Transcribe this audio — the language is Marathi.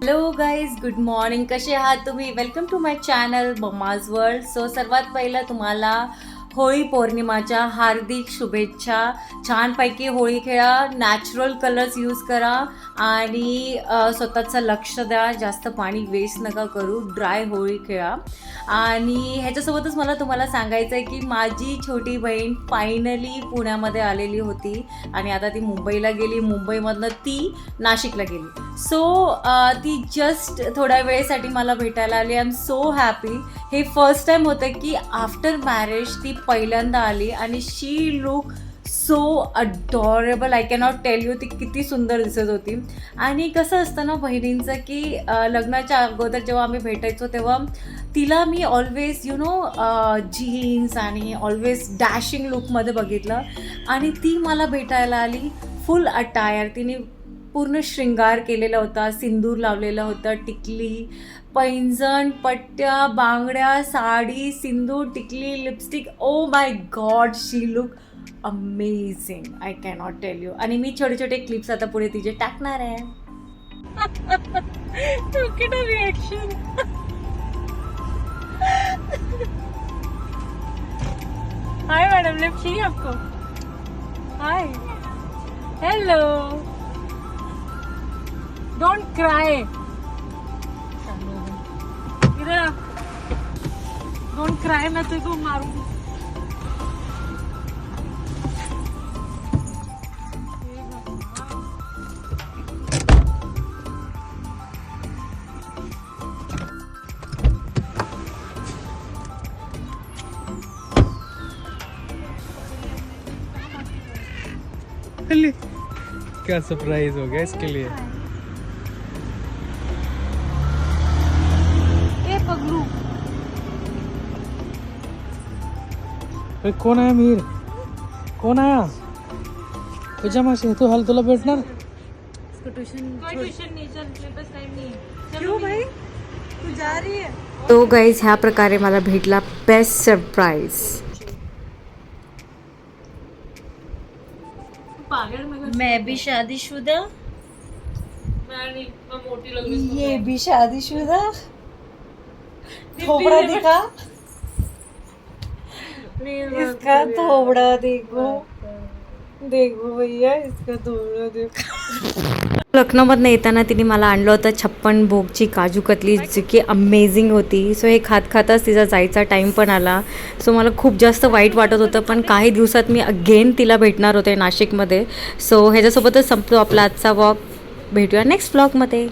Hello guys, good morning. कसे आहात तुम्ही? Welcome to my channel Mamma's World. So सर्वात पहिलं तुम्हाला होळी पौर्णिमाच्या हार्दिक शुभेच्छा. छानपैकी होळी खेळा, नॅचरल कलर्स यूज करा आणि स्वतःचं लक्ष द्या. जास्त पाणी वेस्ट नका करू. ड्राय होळी खेळा. आणि ह्याच्यासोबतच मला तुम्हाला सांगायचं आहे की माझी छोटी बहीण फायनली पुण्यामध्ये आलेली होती आणि आता ती मुंबईला गेली. मुंबईमधनं ती नाशिकला गेली. सो ती जस्ट थोड्या वेळेसाठी मला भेटायला आली. I am so happy. हे फर्स्ट टाईम होतं की आफ्टर मॅरेज ती पहिल्यांदा आली आणि she look so adorable. I cannot tell you ती किती सुंदर दिसत होती. आणि कसं असतं ना बहिणींचं की लग्नाच्या अगोदर जेव्हा आम्ही भेटायचो तेव्हा तिला मी ऑलवेज जीन्स आणि ऑलवेज डॅशिंग लुकमध्ये बघितलं आणि ती मला भेटायला आली फुल अटायर. तिने पूर्ण शृंगार केलेला होता, सिंदूर लावलेलं होतं, टिकली, पैंजण, पट्ट्या, बांगड्या, साडी, सिंदूर, टिकली, lipstick. Oh my God, she look amazing. I cannot tell you. आणि मी छोटे छोटे क्लिप्स आता पुढे तिचे टाकणार आहे. रिएक्शन. हाय मैडम, लिप चाहिए आपको? हाय, हेलो, डोंट क्राई. इधर डोंट क्राई, मैं तेरे को मारूंगी. क्या सरप्राइज हो गया इसके लिए. पगलू. कोण आहे मीर? कोण आया तुझ्या माशी? तू हाल तुला भेटणार. क्यों भाई, तू जा रही है? तो गाइज ह्या प्रकारे मला भेटला बेस्ट सरप्राईज. मैं भी शादीशुदा, ये भी शादीशुदा. थोबड़ा दिखा, इसका थोबड़ा देखो, देखो भैया इसका थोबड़ा देखो. लखनौमधनं येताना तिने मला आणलं होतं 56 भोगची काजू कतली, जी की अमेझिंग होती. सो हे खात खातच तिचा जायचा टाईम पण आला. सो मला खूप जास्त वाईट वाटत होतं, पण काही दिवसात मी अगेन तिला भेटणार होते नाशिकमध्ये. सो ह्याच्यासोबतच संपतो आपला आजचा वॉक. भेटूया नेक्स्ट व्लॉगमध्ये.